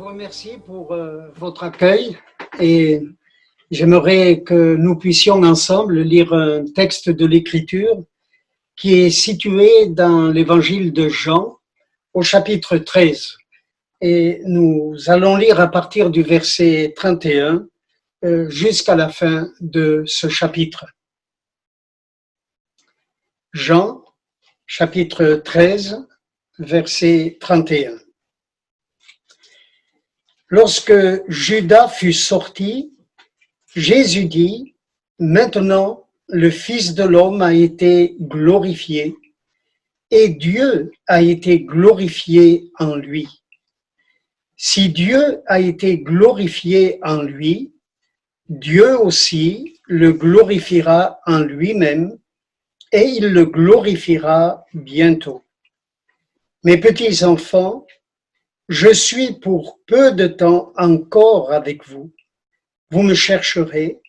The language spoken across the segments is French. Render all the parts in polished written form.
vous remercie pour votre accueil et j'aimerais que nous puissions ensemble lire un texte de l'Écriture qui est situé dans l'Évangile de Jean au chapitre 13. Et nous allons lire à partir du verset 31 jusqu'à la fin de ce chapitre. Jean, chapitre 13, verset 31. Lorsque Judas fut sorti, Jésus dit, « Maintenant, le Fils de l'homme a été glorifié et Dieu a été glorifié en lui. Si Dieu a été glorifié en lui, Dieu aussi le glorifiera en lui-même et il le glorifiera bientôt. Mes petits enfants, je suis pour peu de temps encore avec vous. Vous me chercherez,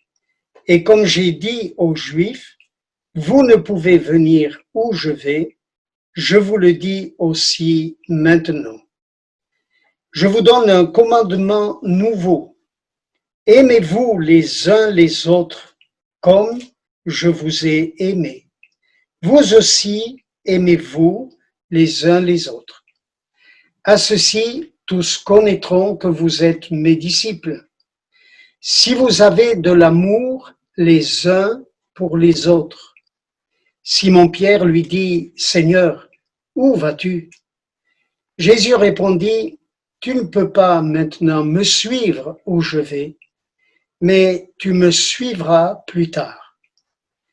et comme j'ai dit aux Juifs, vous ne pouvez venir où je vais, je vous le dis aussi maintenant. Je vous donne un commandement nouveau. Aimez-vous les uns les autres comme je vous ai aimés. Vous aussi, aimez-vous les uns les autres. À ceci, tous connaîtront que vous êtes mes disciples. Si vous avez de l'amour les uns pour les autres. Simon-Pierre lui dit, « Seigneur, où vas-tu » Jésus répondit, « Tu ne peux pas maintenant me suivre où je vais, mais tu me suivras plus tard. »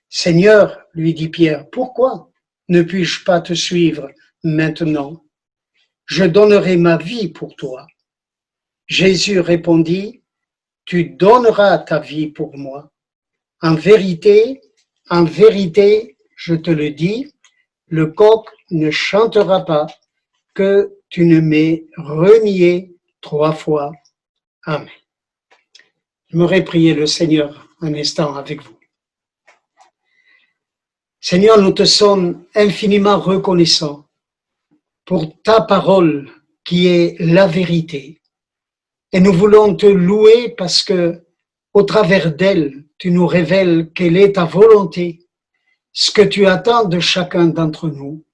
Seigneur, lui dit Pierre, « Pourquoi ne puis-je pas te suivre maintenant ? Je donnerai ma vie pour toi. » Jésus répondit, « Tu donneras ta vie pour moi. En vérité, je te le dis, le coq ne chantera pas que tu ne m'aies renié 3 fois. Amen. J'aimerais prier le Seigneur un instant avec vous. Seigneur, nous te sommes infiniment reconnaissants pour ta parole qui est la vérité. Et nous voulons te louer parce que, au travers d'elle, tu nous révèles quelle est ta volonté, ce que tu attends de chacun d'entre nous.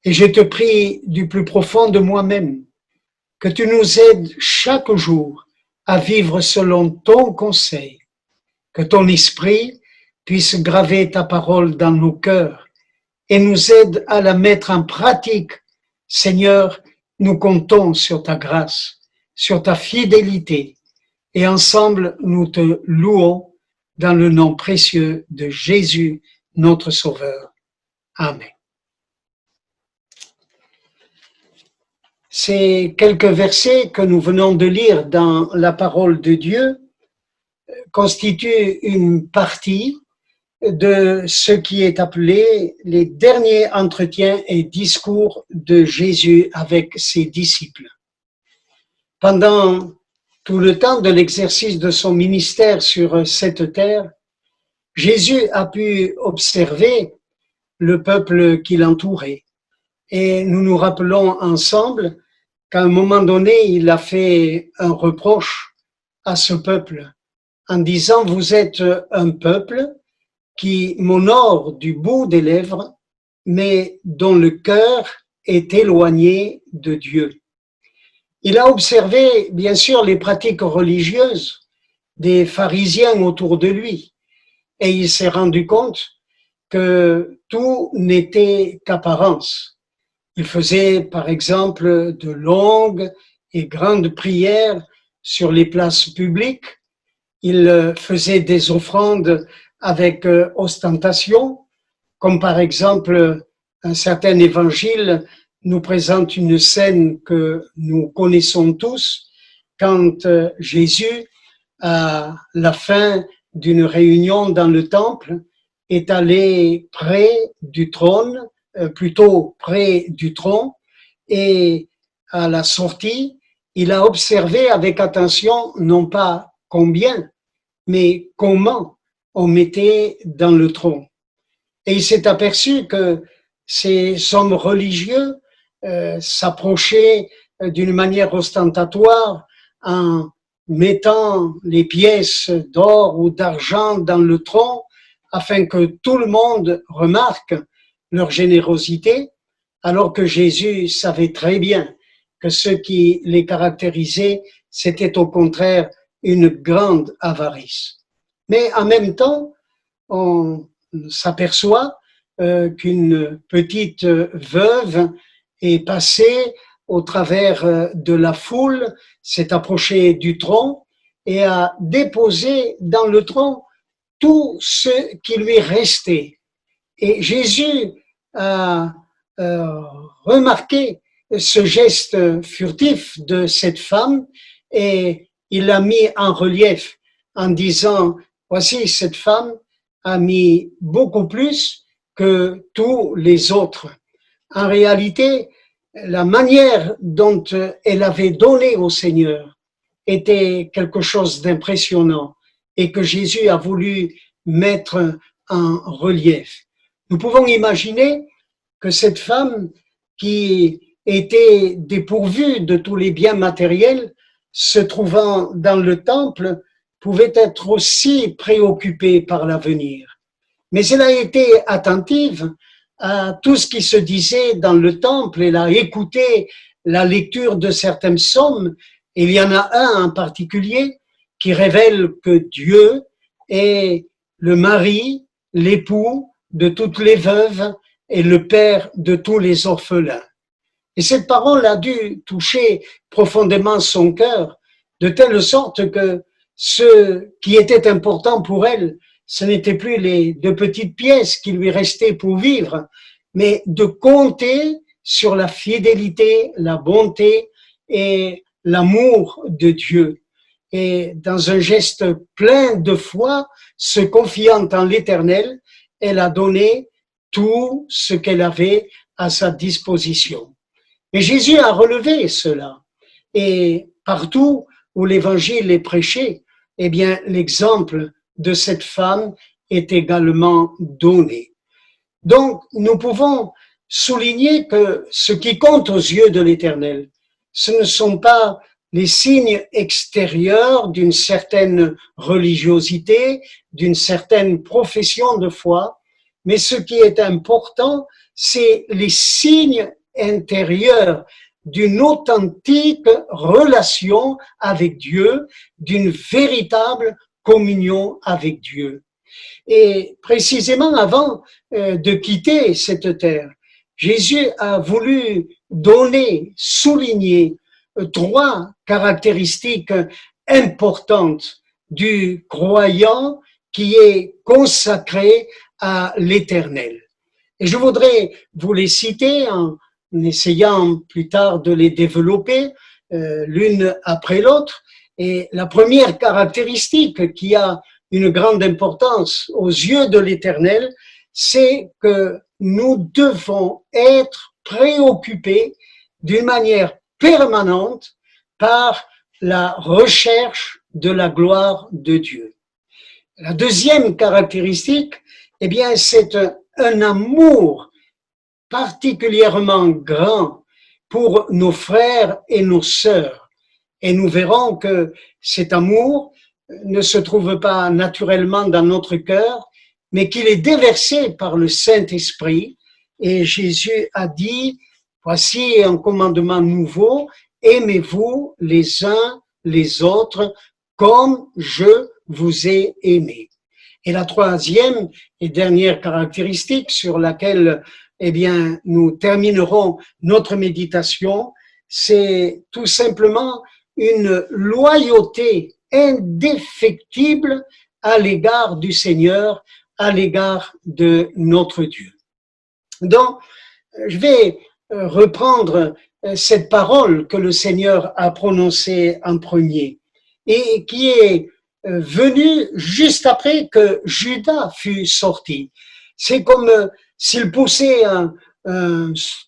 Et je te prie du plus profond de moi-même que tu nous aides chaque jour à vivre selon ton conseil, que ton esprit puisse graver ta parole dans nos cœurs et nous aide à la mettre en pratique. Seigneur, nous comptons sur ta grâce, sur ta fidélité, et ensemble nous te louons dans le nom précieux de Jésus, notre Sauveur. Amen. Ces quelques versets que nous venons de lire dans la parole de Dieu constituent une partie de ce qui est appelé les derniers entretiens et discours de Jésus avec ses disciples. Pendant tout le temps de l'exercice de son ministère sur cette terre, Jésus a pu observer le peuple qui l'entourait. Et nous nous rappelons ensemble qu'à un moment donné, il a fait un reproche à ce peuple en disant « Vous êtes un peuple qui m'honore du bout des lèvres, mais dont le cœur est éloigné de Dieu. » Il a observé, bien sûr, les pratiques religieuses des pharisiens autour de lui, et il s'est rendu compte que tout n'était qu'apparence. Il faisait, par exemple, de longues et grandes prières sur les places publiques. Il faisait des offrandes avec ostentation, comme par exemple un certain évangile nous présente une scène que nous connaissons tous, quand Jésus, à la fin d'une réunion dans le temple, est allé près du trône, plutôt près du tronc, et à la sortie, il a observé avec attention non pas combien, mais comment on mettait dans le tronc. Et il s'est aperçu que ces hommes religieux s'approchaient d'une manière ostentatoire en mettant les pièces d'or ou d'argent dans le tronc afin que tout le monde remarque leur générosité, alors que Jésus savait très bien que ce qui les caractérisait, c'était au contraire une grande avarice. Mais en même temps, on s'aperçoit qu'une petite veuve est passée au travers de la foule, s'est approchée du tronc et a déposé dans le tronc tout ce qui lui restait. Et Jésus a remarqué ce geste furtif de cette femme et il l'a mis en relief en disant, voici, cette femme a mis beaucoup plus que tous les autres. En réalité, la manière dont elle avait donné au Seigneur était quelque chose d'impressionnant et que Jésus a voulu mettre en relief. Nous pouvons imaginer que cette femme qui était dépourvue de tous les biens matériels, se trouvant dans le temple, pouvait être aussi préoccupée par l'avenir. Mais elle a été attentive à tout ce qui se disait dans le temple, elle a écouté la lecture de certains psaumes. Il y en a un en particulier qui révèle que Dieu est le mari, l'époux de toutes les veuves et le père de tous les orphelins. Et cette parole a dû toucher profondément son cœur, de telle sorte que ce qui était important pour elle, ce n'était plus les 2 petites pièces qui lui restaient pour vivre, mais de compter sur la fidélité, la bonté et l'amour de Dieu. Et dans un geste plein de foi, se confiant en l'Éternel, elle a donné tout ce qu'elle avait à sa disposition. Et Jésus a relevé cela. Et partout où l'Évangile est prêché, eh bien, l'exemple de cette femme est également donné. Donc, nous pouvons souligner que ce qui compte aux yeux de l'Éternel, ce ne sont pas les signes extérieurs d'une certaine religiosité, d'une certaine profession de foi, mais ce qui est important, c'est les signes intérieurs d'une authentique relation avec Dieu, d'une véritable communion avec Dieu. Et précisément avant de quitter cette terre, Jésus a voulu donner, souligner 3 caractéristiques importantes du croyant qui est consacré à l'Éternel. Et je voudrais vous les citer en essayant plus tard de les développer l'une après l'autre. Et la première caractéristique qui a une grande importance aux yeux de l'Éternel, c'est que nous devons être préoccupés d'une manière permanente par la recherche de la gloire de Dieu. La deuxième caractéristique, eh bien, c'est un amour particulièrement grand pour nos frères et nos sœurs. Et nous verrons que cet amour ne se trouve pas naturellement dans notre cœur, mais qu'il est déversé par le Saint-Esprit. Et Jésus a dit, voici un commandement nouveau, aimez-vous les uns les autres comme je vous ai aimé. Et la troisième et dernière caractéristique sur laquelle, eh bien, nous terminerons notre méditation, c'est tout simplement une loyauté indéfectible à l'égard du Seigneur, à l'égard de notre Dieu. Donc, je vais reprendre cette parole que le Seigneur a prononcée en premier et qui est venue juste après que Judas fut sorti. C'est comme s'il poussait un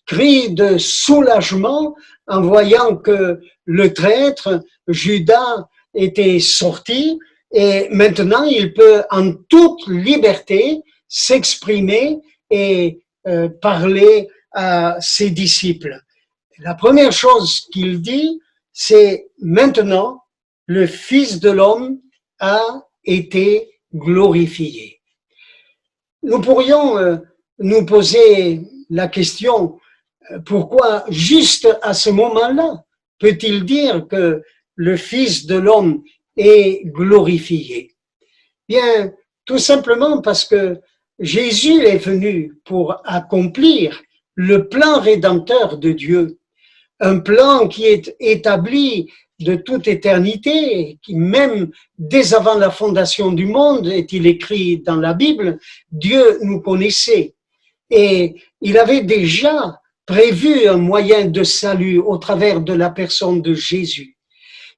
cri de soulagement en voyant que le traître, Judas, était sorti et maintenant il peut en toute liberté s'exprimer et parler à ses disciples. La première chose qu'il dit, c'est maintenant le Fils de l'homme a été glorifié. Nous pourrions nous poser la question, pourquoi juste à ce moment-là peut-il dire que le Fils de l'homme est glorifié? Bien, tout simplement parce que Jésus est venu pour accomplir le plan rédempteur de Dieu, un plan qui est établi de toute éternité, qui même dès avant la fondation du monde, est-il écrit dans la Bible, Dieu nous connaissait et il avait déjà prévu un moyen de salut au travers de la personne de Jésus.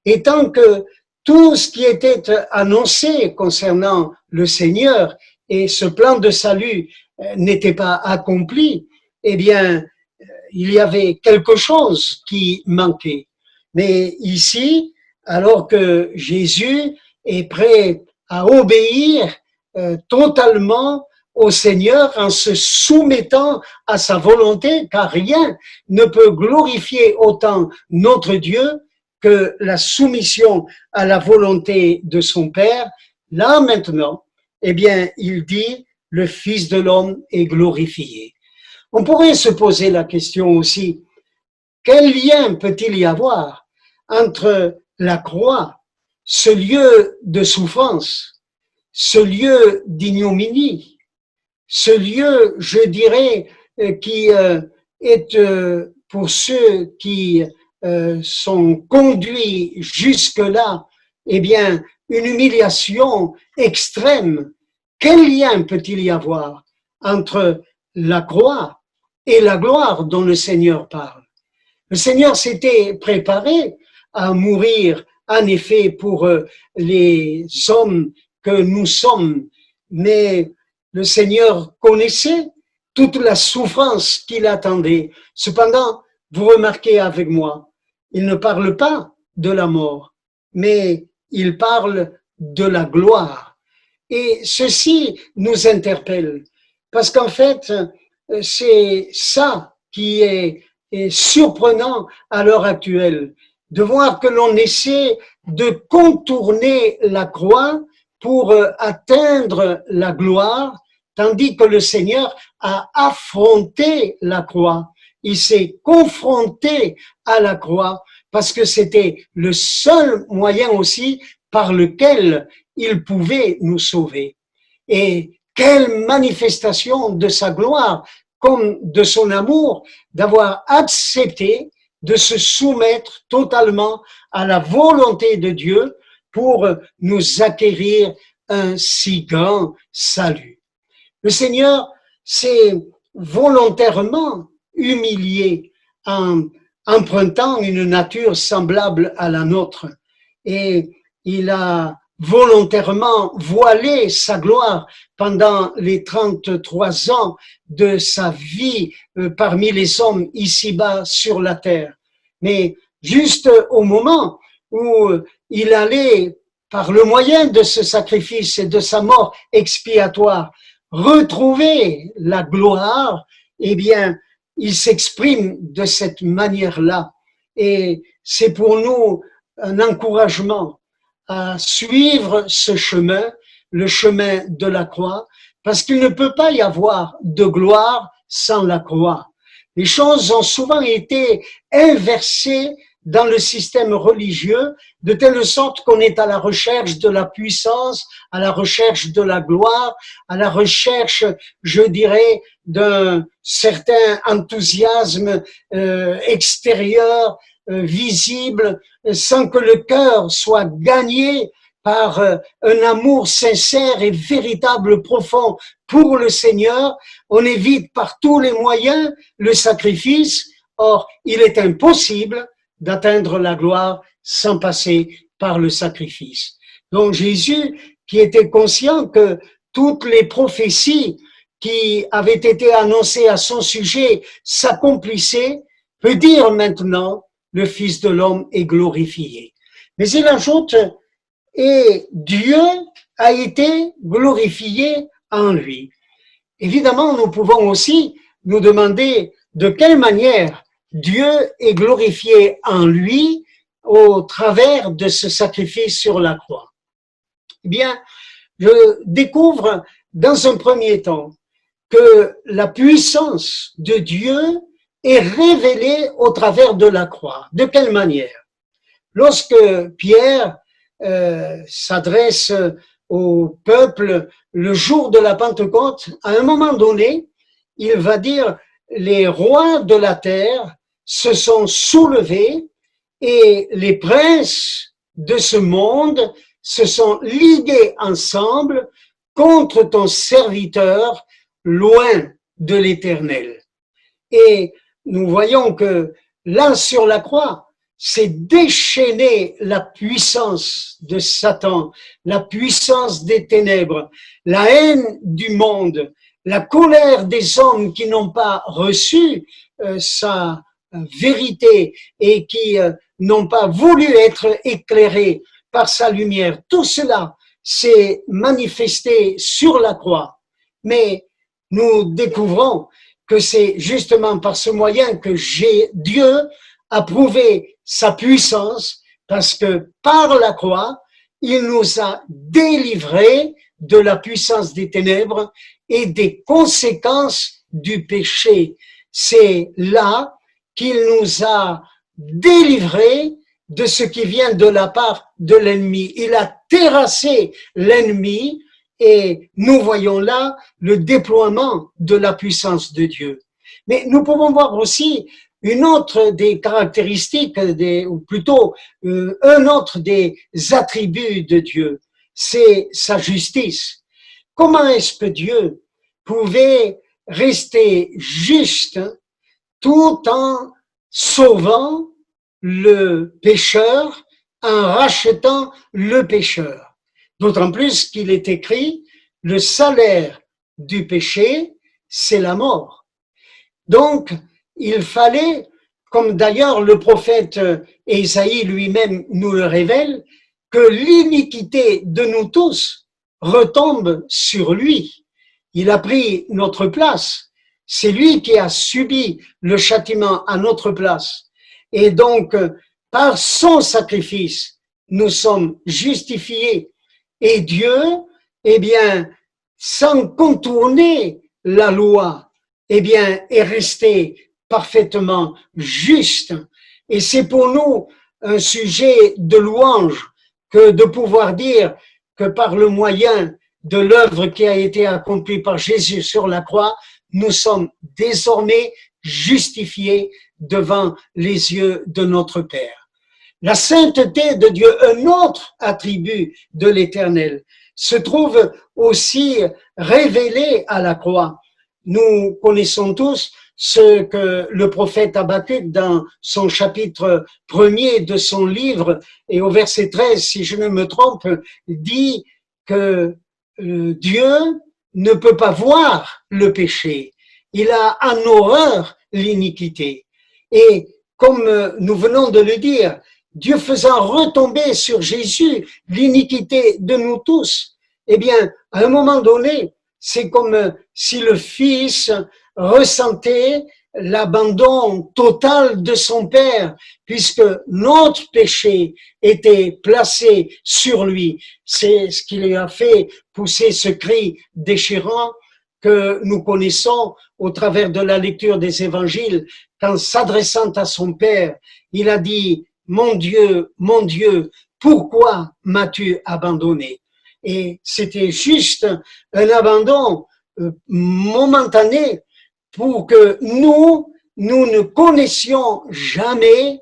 Et tant que tout ce qui était annoncé concernant le Seigneur et ce plan de salut n'était pas accompli, eh bien, il y avait quelque chose qui manquait. Mais ici, alors que Jésus est prêt à obéir totalement au Seigneur en se soumettant à sa volonté, car rien ne peut glorifier autant notre Dieu que la soumission à la volonté de son Père. Là maintenant, eh bien, il dit, le Fils de l'homme est glorifié. On pourrait se poser la question aussi, quel lien peut-il y avoir entre la croix, ce lieu de souffrance, ce lieu d'ignominie, ce lieu, je dirais, qui est pour ceux qui sont conduits jusque-là, eh bien, une humiliation extrême. Quel lien peut-il y avoir entre la croix et la gloire dont le Seigneur parle? Le Seigneur s'était préparé à mourir, en effet, pour les hommes que nous sommes, mais le Seigneur connaissait toute la souffrance qu'il attendait. Cependant, vous remarquez avec moi, il ne parle pas de la mort, mais il parle de la gloire. Et ceci nous interpelle, parce qu'en fait, c'est ça qui est surprenant à l'heure actuelle, de voir que l'on essaie de contourner la croix pour atteindre la gloire, tandis que le Seigneur a affronté la croix. Il s'est confronté à la croix parce que c'était le seul moyen aussi par lequel il pouvait nous sauver. Et quelle manifestation de sa gloire, comme de son amour, d'avoir accepté de se soumettre totalement à la volonté de Dieu pour nous acquérir un si grand salut. Le Seigneur s'est volontairement humilié en empruntant une nature semblable à la nôtre et il a volontairement voilé sa gloire pendant les 33 ans de sa vie parmi les hommes ici-bas sur la terre. Mais juste au moment où il allait, par le moyen de ce sacrifice et de sa mort expiatoire, retrouver la gloire, eh bien, il s'exprime de cette manière-là. Et c'est pour nous un encouragement à suivre ce chemin, le chemin de la croix, parce qu'il ne peut pas y avoir de gloire sans la croix. Les choses ont souvent été inversées dans le système religieux, de telle sorte qu'on est à la recherche de la puissance, à la recherche de la gloire, à la recherche, je dirais, d'un certain enthousiasme extérieur, visible, sans que le cœur soit gagné par un amour sincère et véritable, profond pour le Seigneur. On évite par tous les moyens le sacrifice. Or, il est impossible d'atteindre la gloire sans passer par le sacrifice. Donc Jésus, qui était conscient que toutes les prophéties qui avaient été annoncées à son sujet s'accomplissaient, peut dire maintenant, le Fils de l'homme est glorifié. Mais il ajoute, et Dieu a été glorifié en lui. Évidemment, nous pouvons aussi nous demander de quelle manière Dieu est glorifié en lui au travers de ce sacrifice sur la croix. Eh bien, je découvre dans un premier temps que la puissance de Dieu est révélée au travers de la croix. De quelle manière? Lorsque Pierre s'adresse au peuple le jour de la Pentecôte, à un moment donné, il va dire les rois de la terre se sont soulevés et les princes de ce monde se sont ligués ensemble contre ton serviteur loin de l'Éternel. Et nous voyons que là sur la croix, c'est déchaîner la puissance de Satan, la puissance des ténèbres, la haine du monde, la colère des hommes qui n'ont pas reçu sa vérité et qui n'ont pas voulu être éclairés par sa lumière. Tout cela s'est manifesté sur la croix. Mais nous découvrons que c'est justement par ce moyen que Dieu a prouvé sa puissance, parce que par la croix, il nous a délivrés de la puissance des ténèbres et des conséquences du péché. C'est là qu'il nous a délivrés de ce qui vient de la part de l'ennemi. Il a terrassé l'ennemi et nous voyons là le déploiement de la puissance de Dieu. Mais nous pouvons voir aussi une autre des caractéristiques, ou plutôt un autre des attributs de Dieu, c'est sa justice. Comment est-ce que Dieu pouvait rester juste tout en sauvant le pécheur, en rachetant le pécheur? D'autant plus qu'il est écrit, le salaire du péché, c'est la mort. Donc, il fallait, comme d'ailleurs le prophète Ésaïe lui-même nous le révèle, que l'iniquité de nous tous retombe sur lui. Il a pris notre place. C'est lui qui a subi le châtiment à notre place. Et donc, par son sacrifice, nous sommes justifiés. Et Dieu, eh bien, sans contourner la loi, eh bien, est resté parfaitement juste. Et c'est pour nous un sujet de louange que de pouvoir dire que par le moyen de l'œuvre qui a été accomplie par Jésus sur la croix, nous sommes désormais justifiés devant les yeux de notre Père. La sainteté de Dieu, un autre attribut de l'Éternel, se trouve aussi révélé à la croix. Nous connaissons tous ce que le prophète Habakkuk, dans son chapitre 1er de son livre, et au verset 13, si je ne me trompe, dit que Dieu ne peut pas voir le péché. Il a en horreur l'iniquité. Et comme nous venons de le dire, Dieu faisant retomber sur Jésus l'iniquité de nous tous, eh bien, à un moment donné, c'est comme si le Fils ressentait l'abandon total de son Père, puisque notre péché était placé sur lui. C'est ce qui lui a fait pousser ce cri déchirant que nous connaissons au travers de la lecture des évangiles, qu'en s'adressant à son Père, il a dit « Mon Dieu, pourquoi m'as-tu abandonné ?» Et c'était juste un abandon momentané pour que nous ne connaissions jamais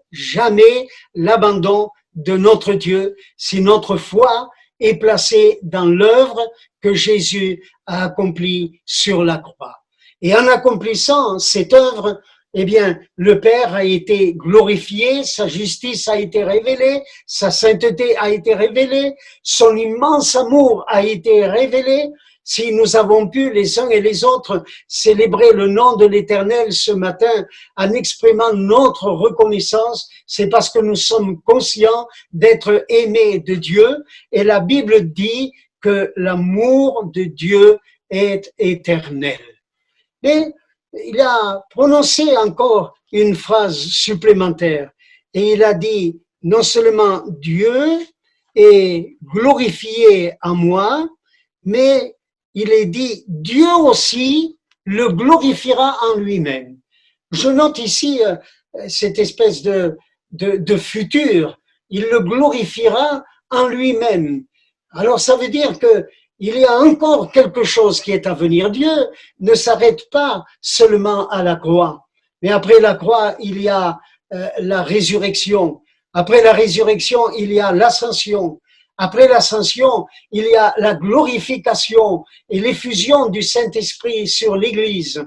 l'abandon de notre Dieu si notre foi est placée dans l'œuvre que Jésus a accomplie sur la croix. Et en accomplissant cette œuvre, eh bien, le Père a été glorifié, sa justice a été révélée, sa sainteté a été révélée, son immense amour a été révélé. Si nous avons pu, les uns et les autres, célébrer le nom de l'Éternel ce matin en exprimant notre reconnaissance, c'est parce que nous sommes conscients d'être aimés de Dieu. Et la Bible dit que l'amour de Dieu est éternel. Et il a prononcé encore une phrase supplémentaire et il a dit non seulement Dieu est glorifié en moi, mais il est dit Dieu aussi le glorifiera en lui-même. Je note ici cette espèce de futur. Il le glorifiera en lui-même. Alors ça veut dire que il y a encore quelque chose qui est à venir. Dieu ne s'arrête pas seulement à la croix, mais après la croix, il y a la résurrection. Après la résurrection, il y a l'ascension. Après l'ascension, il y a la glorification et l'effusion du Saint-Esprit sur l'Église.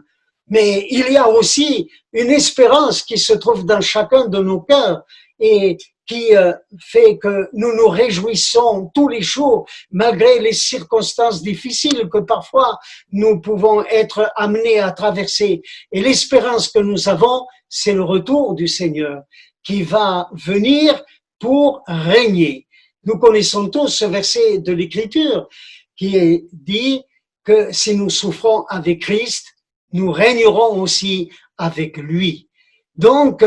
Mais il y a aussi une espérance qui se trouve dans chacun de nos cœurs et qui fait que nous nous réjouissons tous les jours, malgré les circonstances difficiles que parfois nous pouvons être amenés à traverser. Et l'espérance que nous avons, c'est le retour du Seigneur qui va venir pour régner. Nous connaissons tous ce verset de l'Écriture qui dit que si nous souffrons avec Christ, nous régnerons aussi avec lui. Donc,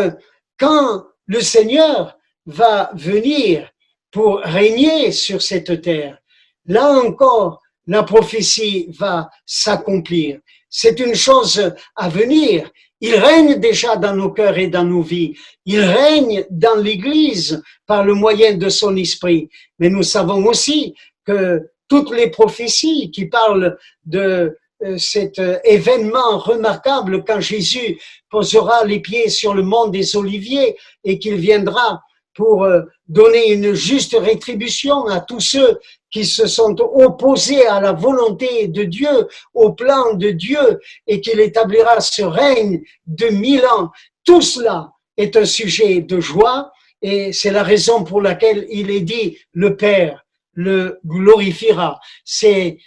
quand le Seigneur va venir pour régner sur cette terre, là encore, la prophétie va s'accomplir. C'est une chose à venir. Il règne déjà dans nos cœurs et dans nos vies. Il règne dans l'Église par le moyen de son esprit. Mais nous savons aussi que toutes les prophéties qui parlent de cet événement remarquable quand Jésus posera les pieds sur le mont des Oliviers et qu'il viendra pour donner une juste rétribution à tous ceux qui se sont opposés à la volonté de Dieu, au plan de Dieu, et qu'il établira ce règne de 1000 ans. Tout cela est un sujet de joie et c'est la raison pour laquelle il est dit le Père le glorifiera. C'est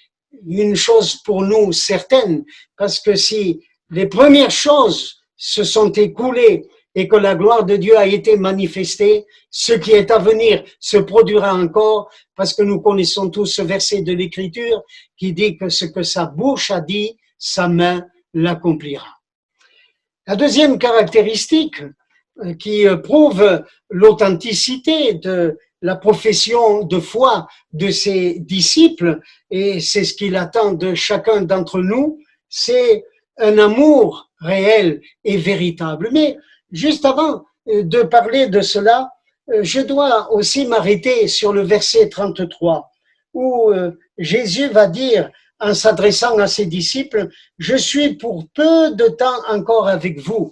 une chose pour nous certaine, parce que si les premières choses se sont écoulées et que la gloire de Dieu a été manifestée, ce qui est à venir se produira encore, parce que nous connaissons tous ce verset de l'Écriture qui dit que ce que sa bouche a dit, sa main l'accomplira. La deuxième caractéristique qui prouve l'authenticité de la profession de foi de ses disciples, et c'est ce qu'il attend de chacun d'entre nous, c'est un amour réel et véritable. Mais juste avant de parler de cela, je dois aussi m'arrêter sur le verset 33, où Jésus va dire, en s'adressant à ses disciples, « Je suis pour peu de temps encore avec vous ».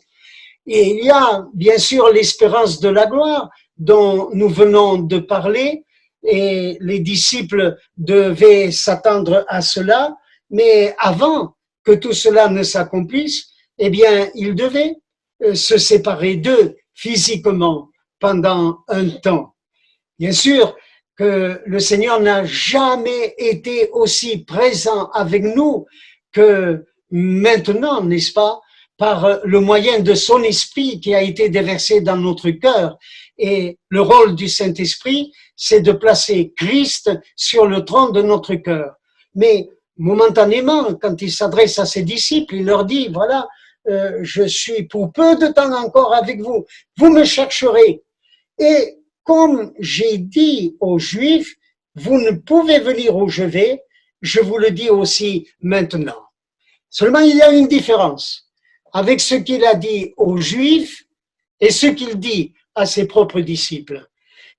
Et il y a bien sûr l'espérance de la gloire dont nous venons de parler, et les disciples devaient s'attendre à cela, mais avant que tout cela ne s'accomplisse, eh bien, ils devaient se séparer d'eux physiquement pendant un temps. Bien sûr que le Seigneur n'a jamais été aussi présent avec nous que maintenant, n'est-ce pas, par le moyen de son esprit qui a été déversé dans notre cœur. Et le rôle du Saint-Esprit, c'est de placer Christ sur le trône de notre cœur. Mais momentanément, quand il s'adresse à ses disciples, il leur dit, voilà, je suis pour peu de temps encore avec vous, vous me chercherez. Et comme j'ai dit aux Juifs, vous ne pouvez venir où je vais, je vous le dis aussi maintenant. Seulement, il y a une différence avec ce qu'il a dit aux Juifs et ce qu'il dit à ses propres disciples.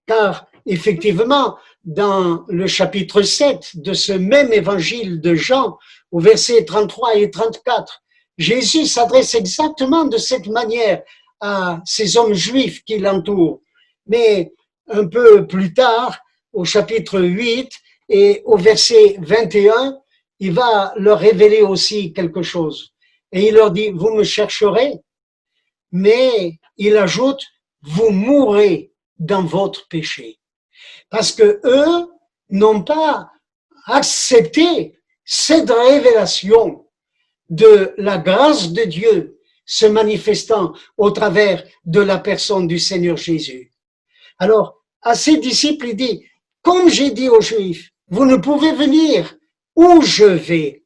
Car, effectivement, dans le chapitre 7 de ce même évangile de Jean, au verset 33 et 34, Jésus s'adresse exactement de cette manière à ces hommes juifs qui l'entourent. Mais un peu plus tard, au chapitre 8 et au verset 21, il va leur révéler aussi quelque chose. Et il leur dit, vous me chercherez, mais il ajoute, vous mourrez dans votre péché. Parce que eux n'ont pas accepté cette révélation de la grâce de Dieu se manifestant au travers de la personne du Seigneur Jésus. Alors, à ses disciples, il dit, comme j'ai dit aux Juifs, vous ne pouvez venir où je vais.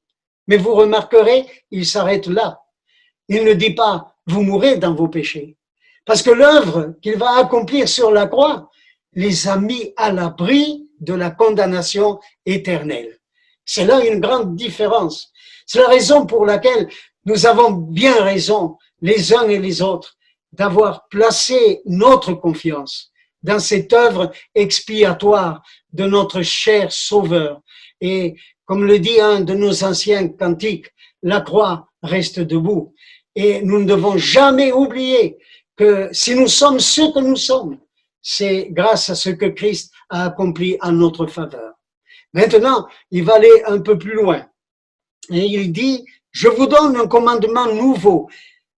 Mais vous remarquerez, il s'arrête là. Il ne dit pas, vous mourrez dans vos péchés. Parce que l'œuvre qu'il va accomplir sur la croix les a mis à l'abri de la condamnation éternelle. C'est là une grande différence. C'est la raison pour laquelle nous avons bien raison, les uns et les autres, d'avoir placé notre confiance dans cette œuvre expiatoire de notre cher Sauveur. Et comme le dit un de nos anciens cantiques, la croix reste debout. Et nous ne devons jamais oublier que si nous sommes ce que nous sommes, c'est grâce à ce que Christ a accompli en notre faveur. Maintenant, il va aller un peu plus loin. Et il dit, je vous donne un commandement nouveau.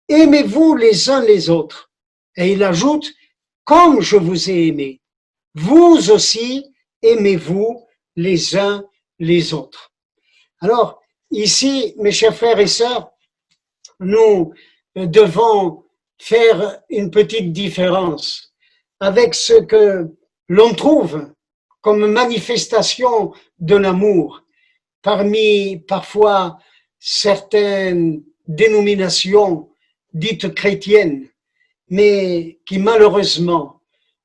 Aimez-vous les uns les autres. Et il ajoute, comme je vous ai aimé, vous aussi aimez-vous les uns les autres. Alors, ici, mes chers frères et sœurs, nous devons faire une petite différence avec ce que l'on trouve comme manifestation de l'amour parmi parfois certaines dénominations dites chrétiennes, mais qui malheureusement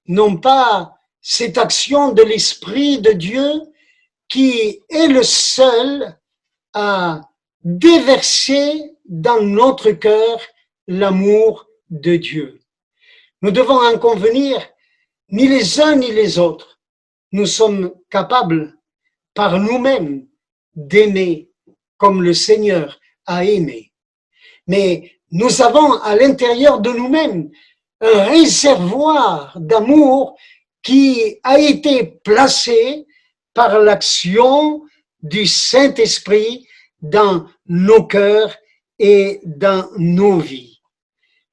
n'ont pas cette action de l'Esprit de Dieu qui est le seul à déverser dans notre cœur l'amour de Dieu. Nous devons en convenir, ni les uns ni les autres, nous sommes capables par nous-mêmes d'aimer comme le Seigneur a aimé. Mais nous avons à l'intérieur de nous-mêmes un réservoir d'amour qui a été placé par l'action du Saint-Esprit dans nos cœurs et dans nos vies.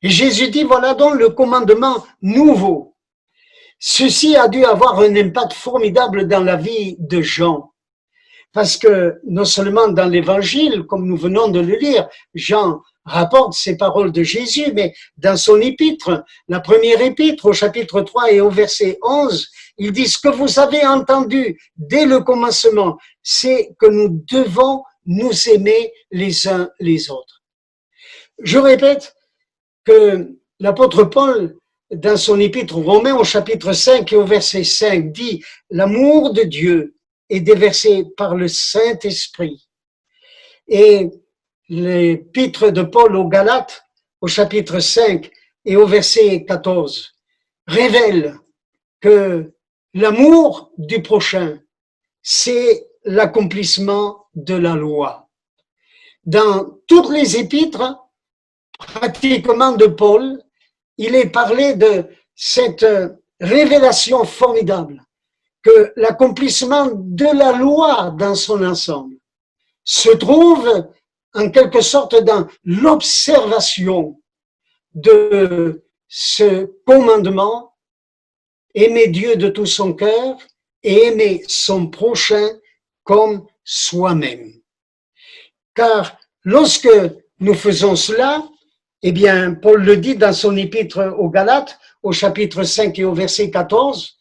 Et Jésus dit, voilà donc le commandement nouveau. Ceci a dû avoir un impact formidable dans la vie de Jean. Parce que non seulement dans l'évangile, comme nous venons de le lire, Jean rapporte ces paroles de Jésus, mais dans son épître, la première épître au chapitre 3 et au verset 11, il dit ce que vous avez entendu dès le commencement, c'est que nous devons nous aimer les uns les autres. Je répète que l'apôtre Paul, dans son épître aux Romains au chapitre 5 et au verset 5, dit « L'amour de Dieu est déversé par le Saint-Esprit. » Et l'épître de Paul aux Galates, au chapitre 5 et au verset 14, révèle que l'amour du prochain, c'est l'accomplissement de la loi. Dans toutes les épîtres, pratiquement de Paul, il est parlé de cette révélation formidable que l'accomplissement de la loi dans son ensemble se trouve en quelque sorte dans l'observation de ce commandement, aimer Dieu de tout son cœur et aimer son prochain comme soi-même. Car lorsque nous faisons cela, eh bien, Paul le dit dans son épître aux Galates, au chapitre 5 et au verset 14,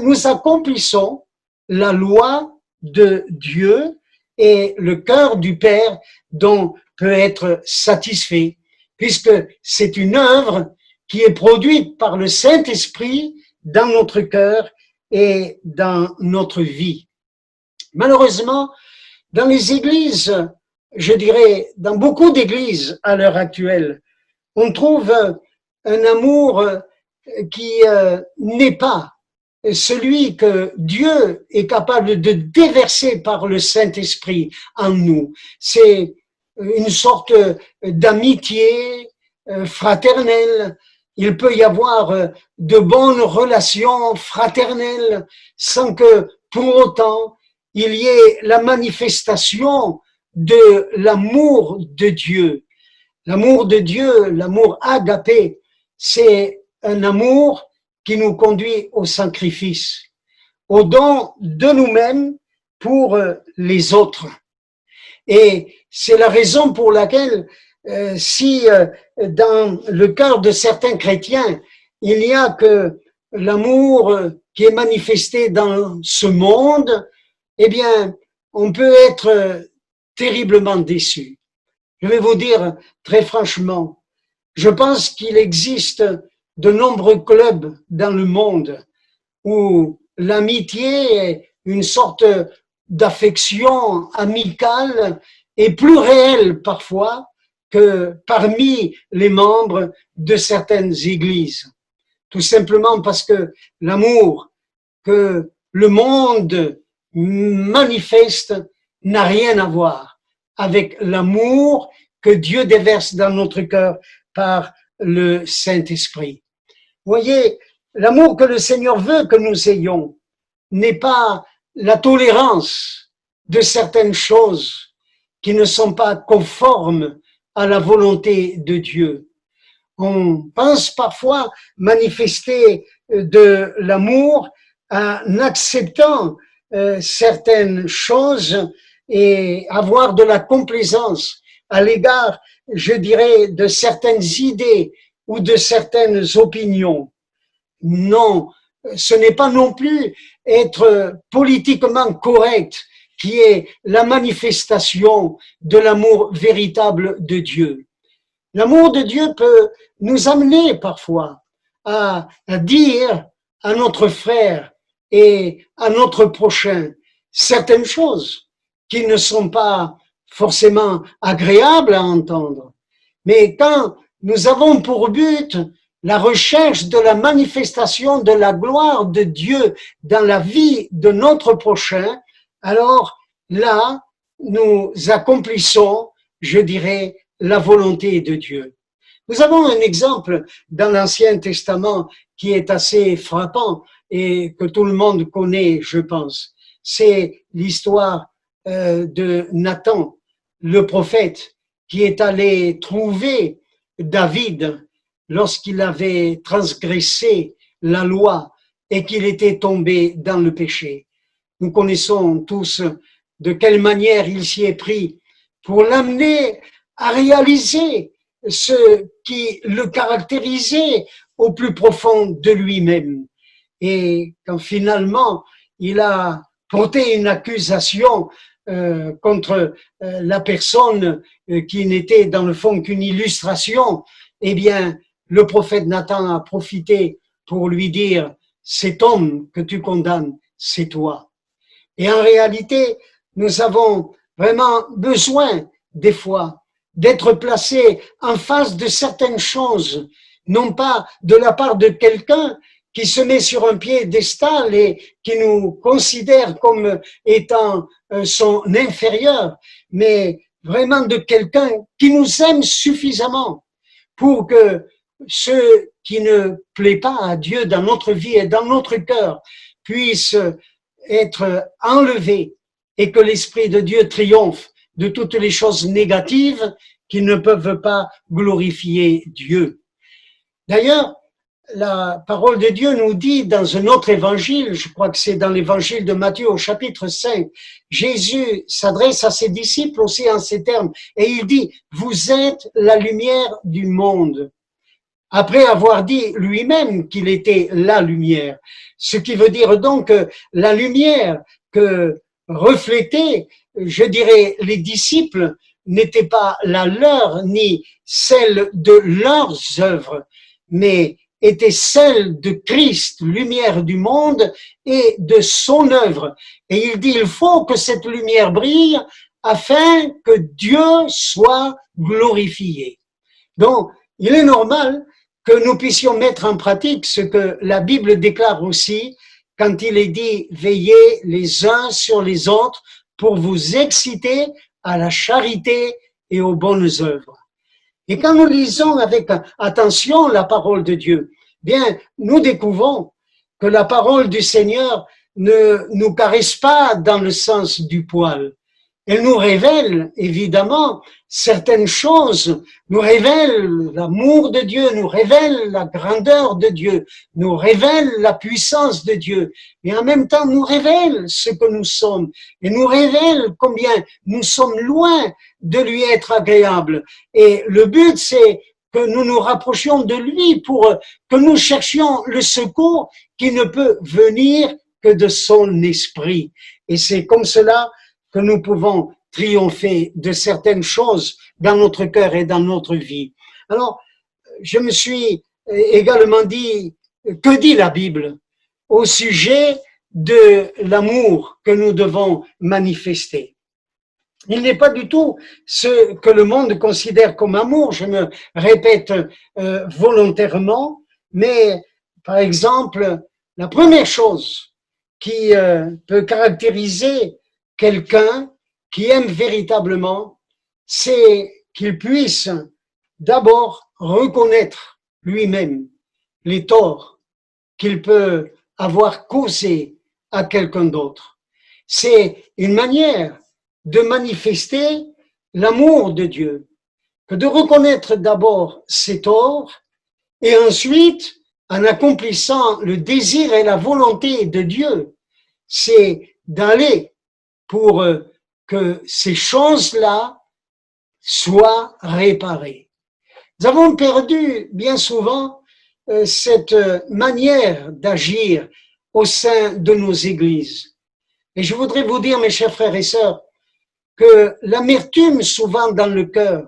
nous accomplissons la loi de Dieu et le cœur du Père dont peut être satisfait, puisque c'est une œuvre qui est produite par le Saint-Esprit dans notre cœur et dans notre vie. Malheureusement, dans les églises, je dirais, dans beaucoup d'églises à l'heure actuelle, on trouve un amour qui n'est pas celui que Dieu est capable de déverser par le Saint-Esprit en nous. C'est une sorte d'amitié fraternelle. Il peut y avoir de bonnes relations fraternelles sans que pour autant il y ait la manifestation de l'amour de Dieu. L'amour de Dieu, l'amour agapé, c'est un amour qui nous conduit au sacrifice, au don de nous-mêmes pour les autres. Et c'est la raison pour laquelle si dans le cœur de certains chrétiens, il n'y a que l'amour qui est manifesté dans ce monde, eh bien, on peut être terriblement déçu. Je vais vous dire très franchement, je pense qu'il existe de nombreux clubs dans le monde où l'amitié est une sorte d'affection amicale est plus réelle parfois que parmi les membres de certaines églises. Tout simplement parce que l'amour que le monde manifeste n'a rien à voir avec l'amour que Dieu déverse dans notre cœur par le Saint-Esprit. Vous voyez, l'amour que le Seigneur veut que nous ayons n'est pas la tolérance de certaines choses qui ne sont pas conformes à la volonté de Dieu. On pense parfois manifester de l'amour en acceptant certaines choses et avoir de la complaisance à l'égard, je dirais, de certaines idées ou de certaines opinions. Non, ce n'est pas non plus être politiquement correct qui est la manifestation de l'amour véritable de Dieu. L'amour de Dieu peut nous amener parfois à dire à notre frère et à notre prochain certaines choses qui ne sont pas forcément agréables à entendre. Mais quand nous avons pour but la recherche de la manifestation de la gloire de Dieu dans la vie de notre prochain, alors là, nous accomplissons, je dirais, la volonté de Dieu. Nous avons un exemple dans l'Ancien Testament qui est assez frappant et que tout le monde connaît, je pense. C'est l'histoire de Nathan, le prophète, qui est allé trouver David lorsqu'il avait transgressé la loi et qu'il était tombé dans le péché. Nous connaissons tous de quelle manière il s'y est pris pour l'amener à réaliser ce qui le caractérisait au plus profond de lui-même. Et quand finalement il a porté une accusation contre la personne qui n'était dans le fond qu'une illustration, eh bien le prophète Nathan a profité pour lui dire « cet homme que tu condamnes, c'est toi ». Et en réalité, nous avons vraiment besoin des fois d'être placés en face de certaines choses, non pas de la part de quelqu'un qui se met sur un piédestal et qui nous considère comme étant son inférieur, mais vraiment de quelqu'un qui nous aime suffisamment pour que ce qui ne plaît pas à Dieu dans notre vie et dans notre cœur puisse être enlevé et que l'Esprit de Dieu triomphe de toutes les choses négatives qui ne peuvent pas glorifier Dieu. D'ailleurs, la parole de Dieu nous dit dans un autre évangile, je crois que c'est dans l'évangile de Matthieu au chapitre 5, Jésus s'adresse à ses disciples aussi en ces termes et il dit « Vous êtes la lumière du monde ». Après avoir dit lui-même qu'il était la lumière, ce qui veut dire donc que la lumière que reflétaient, je dirais, les disciples n'était pas la leur ni celle de leurs œuvres, mais était celle de Christ, lumière du monde, et de son œuvre. Et il dit, il faut que cette lumière brille afin que Dieu soit glorifié. Donc, il est normal que nous puissions mettre en pratique ce que la Bible déclare aussi quand il est dit « Veillez les uns sur les autres pour vous exciter à la charité et aux bonnes œuvres ». Et quand nous lisons avec attention la parole de Dieu, bien, nous découvrons que la parole du Seigneur ne nous caresse pas dans le sens du poil. Elle nous révèle, évidemment, certaines choses, nous révèle l'amour de Dieu, nous révèle la grandeur de Dieu, nous révèle la puissance de Dieu, et en même temps nous révèle ce que nous sommes, et nous révèle combien nous sommes loin de lui être agréables. Et le but, c'est que nous nous rapprochions de lui pour que nous cherchions le secours qui ne peut venir que de son esprit. Et c'est comme cela que nous pouvons triompher de certaines choses dans notre cœur et dans notre vie. Alors, je me suis également dit, que dit la Bible au sujet de l'amour que nous devons manifester? Il n'est pas du tout ce que le monde considère comme amour, je me répète volontairement, mais par exemple, la première chose qui peut caractériser quelqu'un qui aime véritablement, c'est qu'il puisse d'abord reconnaître lui-même les torts qu'il peut avoir causés à quelqu'un d'autre. C'est une manière de manifester l'amour de Dieu, que de reconnaître d'abord ses torts et ensuite, en accomplissant le désir et la volonté de Dieu, c'est d'aller pour que ces choses-là soient réparées. Nous avons perdu bien souvent cette manière d'agir au sein de nos églises. Et je voudrais vous dire, mes chers frères et sœurs, que l'amertume souvent dans le cœur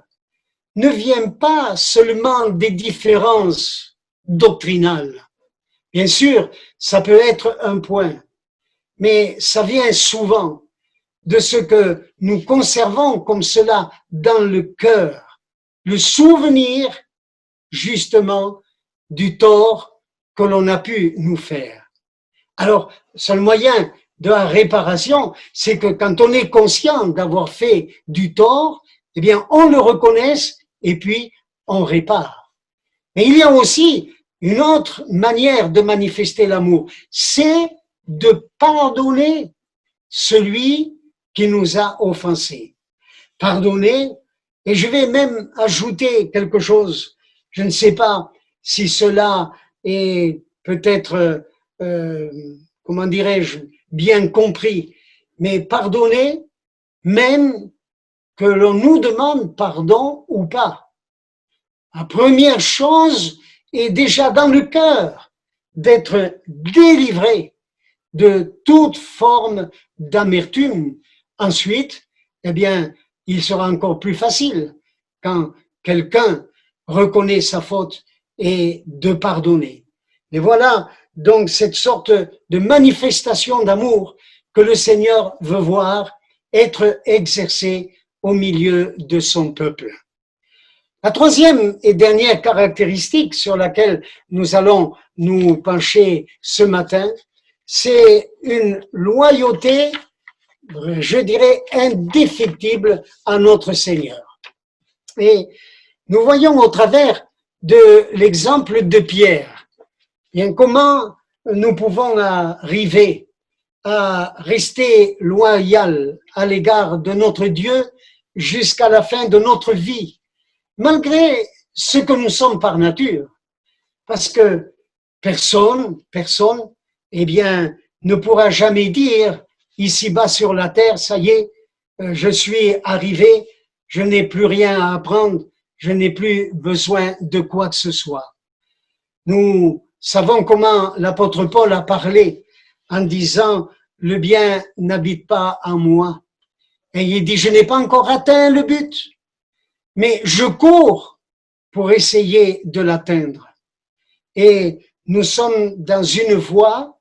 ne vient pas seulement des différences doctrinales. Bien sûr, ça peut être un point, mais ça vient souvent de ce que nous conservons comme cela dans le cœur, le souvenir justement du tort que l'on a pu nous faire. Alors, le seul moyen de la réparation, c'est que quand on est conscient d'avoir fait du tort, eh bien, on le reconnaisse et puis on répare. Mais il y a aussi une autre manière de manifester l'amour, c'est de pardonner celui qui nous a offensés. Pardonner, et je vais même ajouter quelque chose, je ne sais pas si cela est peut-être, comment dirais-je, bien compris, mais pardonner même que l'on nous demande pardon ou pas. La première chose est déjà dans le cœur d'être délivré de toute forme d'amertume. Ensuite, eh bien, il sera encore plus facile quand quelqu'un reconnaît sa faute et de pardonner. Et voilà donc cette sorte de manifestation d'amour que le Seigneur veut voir être exercée au milieu de son peuple. La troisième et dernière caractéristique sur laquelle nous allons nous pencher ce matin, c'est une loyauté, je dirais, indéfectible à notre Seigneur. Et nous voyons au travers de l'exemple de Pierre, bien comment nous pouvons arriver à rester loyal à l'égard de notre Dieu jusqu'à la fin de notre vie, malgré ce que nous sommes par nature. Parce que personne, eh bien, ne pourra jamais dire ici-bas sur la terre, ça y est, je suis arrivé, je n'ai plus rien à apprendre, je n'ai plus besoin de quoi que ce soit. Nous savons comment l'apôtre Paul a parlé en disant « le bien n'habite pas en moi ». Et il dit « je n'ai pas encore atteint le but, mais je cours pour essayer de l'atteindre ». Et nous sommes dans une voie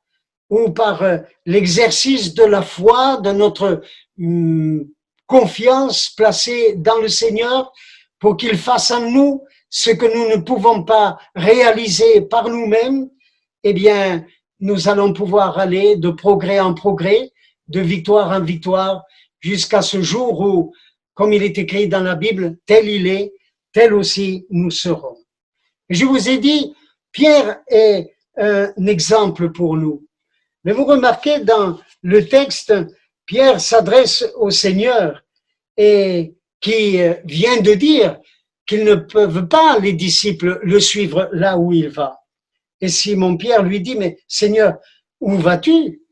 où par l'exercice de la foi, de notre confiance placée dans le Seigneur, pour qu'il fasse en nous ce que nous ne pouvons pas réaliser par nous-mêmes, eh bien, nous allons pouvoir aller de progrès en progrès, de victoire en victoire, jusqu'à ce jour où, comme il est écrit dans la Bible, tel il est, tel aussi nous serons. Et je vous ai dit, Pierre est un exemple pour nous. Mais vous remarquez dans le texte, Pierre s'adresse au Seigneur et qui vient de dire qu'ils ne peuvent pas, les disciples, le suivre là où il va. Et Simon-Pierre lui dit, mais Seigneur, où vas-tu?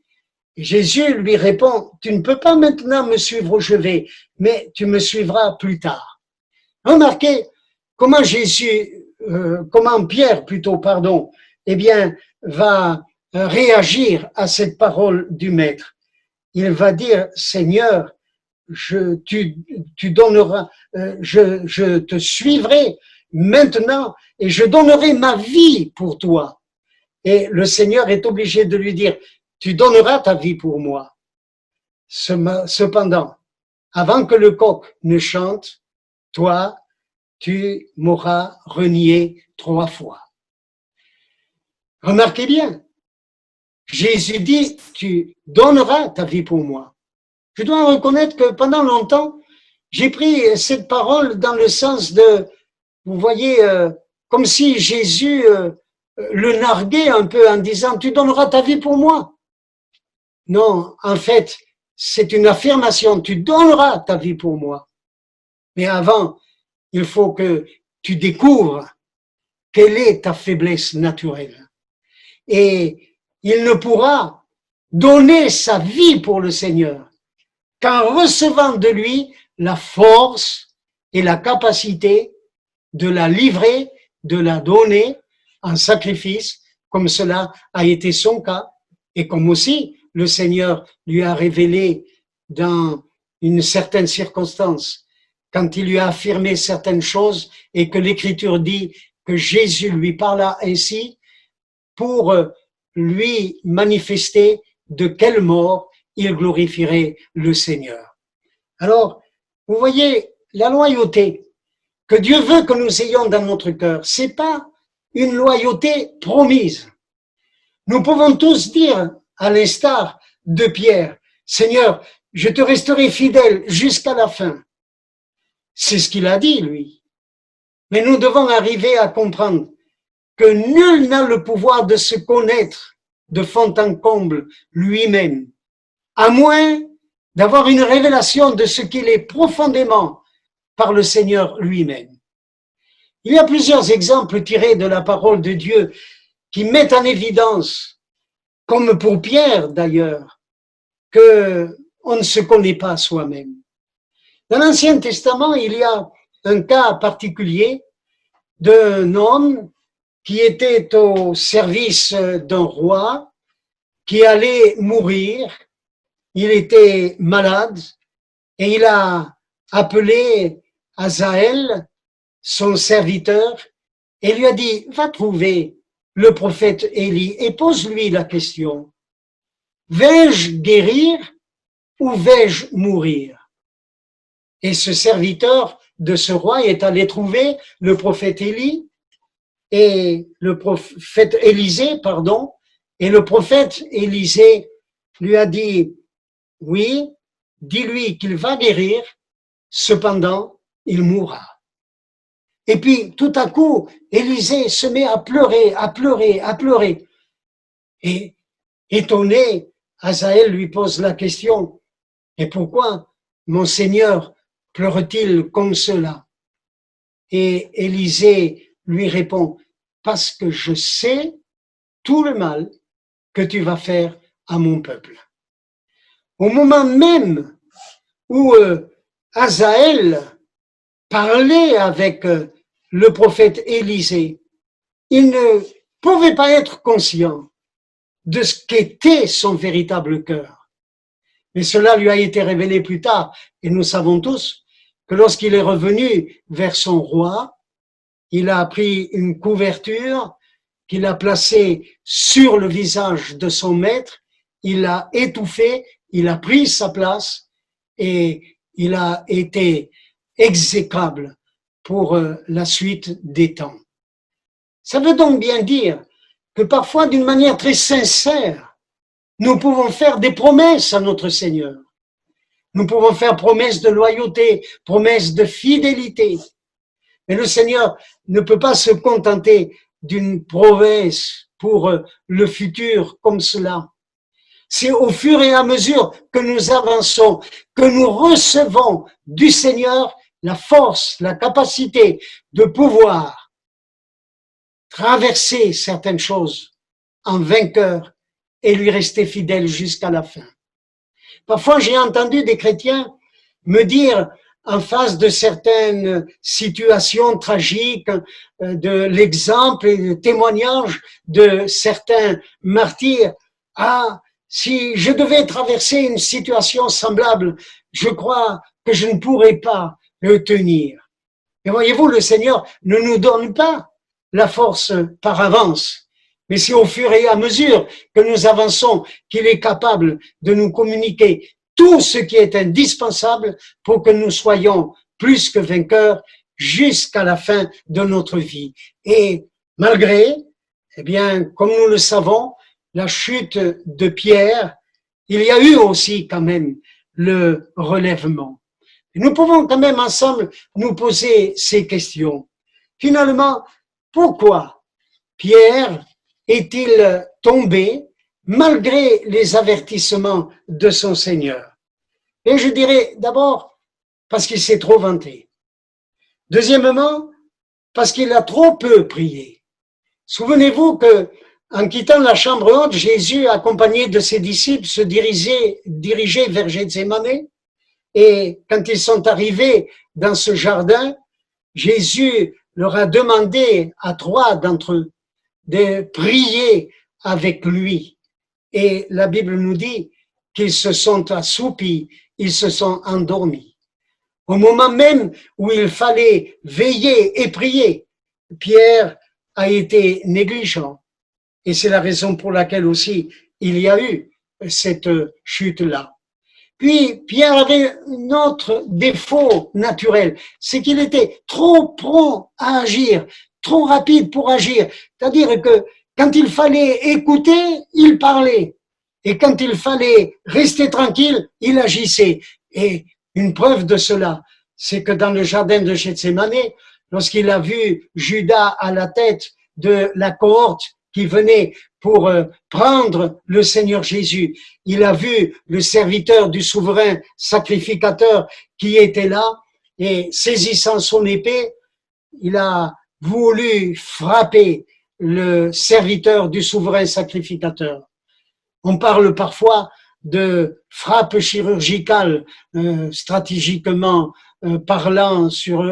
Et Jésus lui répond, tu ne peux pas maintenant me suivre où je vais, mais tu me suivras plus tard. Remarquez comment comment Pierre plutôt, pardon, eh bien, va réagir à cette parole du Maître. Il va dire, Seigneur, tu donneras, je te suivrai maintenant et je donnerai ma vie pour toi. Et le Seigneur est obligé de lui dire, tu donneras ta vie pour moi. Cependant, avant que le coq ne chante, toi, tu m'auras renié 3 fois. Remarquez bien, Jésus dit, tu donneras ta vie pour moi. Je dois reconnaître que pendant longtemps, j'ai pris cette parole dans le sens de, vous voyez, comme si Jésus le narguait un peu en disant, tu donneras ta vie pour moi. Non, en fait, c'est une affirmation, tu donneras ta vie pour moi. Mais avant, il faut que tu découvres quelle est ta faiblesse naturelle. Et il ne pourra donner sa vie pour le Seigneur qu'en recevant de lui la force et la capacité de la livrer, de la donner en sacrifice, comme cela a été son cas, et comme aussi le Seigneur lui a révélé dans une certaine circonstance, quand il lui a affirmé certaines choses et que l'Écriture dit que Jésus lui parla ainsi pour lui manifester de quelle mort il glorifierait le Seigneur. Alors, vous voyez, la loyauté que Dieu veut que nous ayons dans notre cœur, c'est pas une loyauté promise. Nous pouvons tous dire, à l'instar de Pierre, Seigneur, je te resterai fidèle jusqu'à la fin. C'est ce qu'il a dit, lui. Mais nous devons arriver à comprendre que nul n'a le pouvoir de se connaître de fond en comble lui-même, à moins d'avoir une révélation de ce qu'il est profondément par le Seigneur lui-même. Il y a plusieurs exemples tirés de la parole de Dieu qui mettent en évidence, comme pour Pierre d'ailleurs, que on ne se connaît pas soi-même. Dans l'Ancien Testament, il y a un cas particulier d'un homme qui était au service d'un roi, qui allait mourir. Il était malade et il a appelé Azaël, son serviteur, et lui a dit, va trouver le prophète Élie et pose-lui la question, vais-je guérir ou vais-je mourir? Et ce serviteur de ce roi est allé trouver le prophète Élie et le prophète Élisée, pardon, et le prophète Élisée lui a dit, oui, dis-lui qu'il va guérir, cependant, il mourra. Et puis, tout à coup, Élisée se met à pleurer, à pleurer, à pleurer. Et, étonné, Azaël lui pose la question, et pourquoi mon Seigneur pleure-t-il comme cela? Et Élisée lui répond, parce que je sais tout le mal que tu vas faire à mon peuple. Au moment même où Azaël parlait avec le prophète Élisée, il ne pouvait pas être conscient de ce qu'était son véritable cœur. Mais cela lui a été révélé plus tard, et nous savons tous que lorsqu'il est revenu vers son roi, il a pris une couverture qu'il a placée sur le visage de son maître, il l'a étouffé, il a pris sa place et il a été exécrable pour la suite des temps. Ça veut donc bien dire que parfois, d'une manière très sincère, nous pouvons faire des promesses à notre Seigneur. Nous pouvons faire promesses de loyauté, promesses de fidélité. Mais le Seigneur ne peut pas se contenter d'une promesse pour le futur comme cela. C'est au fur et à mesure que nous avançons, que nous recevons du Seigneur la force, la capacité de pouvoir traverser certaines choses en vainqueur et lui rester fidèle jusqu'à la fin. Parfois, j'ai entendu des chrétiens me dire en face de certaines situations tragiques, de l'exemple et le témoignage de certains martyrs, ah, si je devais traverser une situation semblable, je crois que je ne pourrai pas le tenir. Et voyez-vous, le Seigneur ne nous donne pas la force par avance, mais c'est au fur et à mesure que nous avançons qu'il est capable de nous communiquer tout ce qui est indispensable pour que nous soyons plus que vainqueurs jusqu'à la fin de notre vie. Et malgré, eh bien, comme nous le savons, la chute de Pierre, il y a eu aussi quand même le relèvement. Nous pouvons quand même ensemble nous poser ces questions. Finalement, pourquoi Pierre est-il tombé malgré les avertissements de son Seigneur? Et je dirais d'abord parce qu'il s'est trop vanté. Deuxièmement, parce qu'il a trop peu prié. Souvenez-vous que, en quittant la chambre haute, Jésus, accompagné de ses disciples, se dirigeait vers Gethsémane. Et quand ils sont arrivés dans ce jardin, Jésus leur a demandé à 3 d'entre eux de prier avec lui. Et la Bible nous dit qu'ils se sont assoupis, ils se sont endormis. Au moment même où il fallait veiller et prier, Pierre a été négligent. Et c'est la raison pour laquelle aussi il y a eu cette chute-là. Puis, Pierre avait un autre défaut naturel, c'est qu'il était trop prompt à agir, trop rapide pour agir. C'est-à-dire que quand il fallait écouter, il parlait. Et quand il fallait rester tranquille, il agissait. Et une preuve de cela, c'est que dans le jardin de Gethsémane, lorsqu'il a vu Judas à la tête de la cohorte qui venait pour prendre le Seigneur Jésus, il a vu le serviteur du souverain sacrificateur qui était là, et saisissant son épée, il a voulu frapper le serviteur du souverain sacrificateur. On parle parfois de frappe chirurgicale, stratégiquement parlant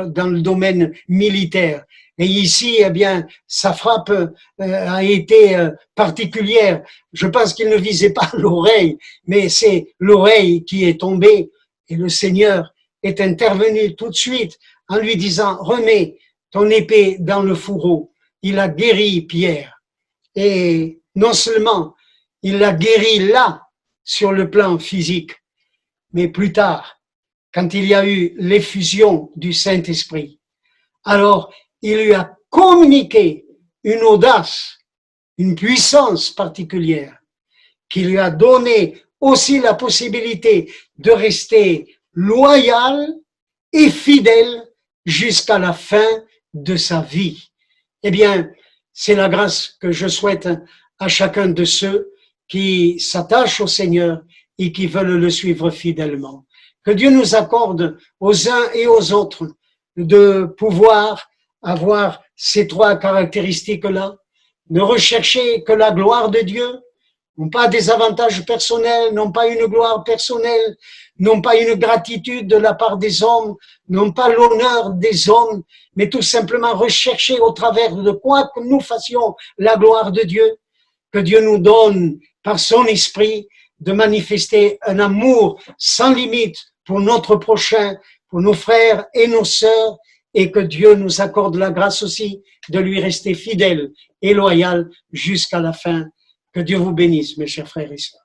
dans le domaine militaire. Et ici, eh bien, sa frappe a été particulière. Je pense qu'il ne visait pas l'oreille, mais c'est l'oreille qui est tombée. Et le Seigneur est intervenu tout de suite en lui disant, remets ton épée dans le fourreau. Il a guéri Pierre. Et non seulement il l'a guéri là, sur le plan physique, mais plus tard, quand il y a eu l'effusion du Saint-Esprit, alors il lui a communiqué une audace, une puissance particulière, qui lui a donné aussi la possibilité de rester loyal et fidèle jusqu'à la fin de sa vie. Eh bien, c'est la grâce que je souhaite à chacun de ceux qui s'attachent au Seigneur et qui veulent le suivre fidèlement. Que Dieu nous accorde aux uns et aux autres de pouvoir avoir ces 3 caractéristiques-là, ne rechercher que la gloire de Dieu, non pas des avantages personnels, non pas une gloire personnelle, non pas une gratitude de la part des hommes, non pas l'honneur des hommes, mais tout simplement rechercher au travers de quoi que nous fassions la gloire de Dieu, que Dieu nous donne par son esprit de manifester un amour sans limite pour notre prochain, pour nos frères et nos sœurs, et que Dieu nous accorde la grâce aussi de lui rester fidèle et loyal jusqu'à la fin. Que Dieu vous bénisse, mes chers frères et sœurs.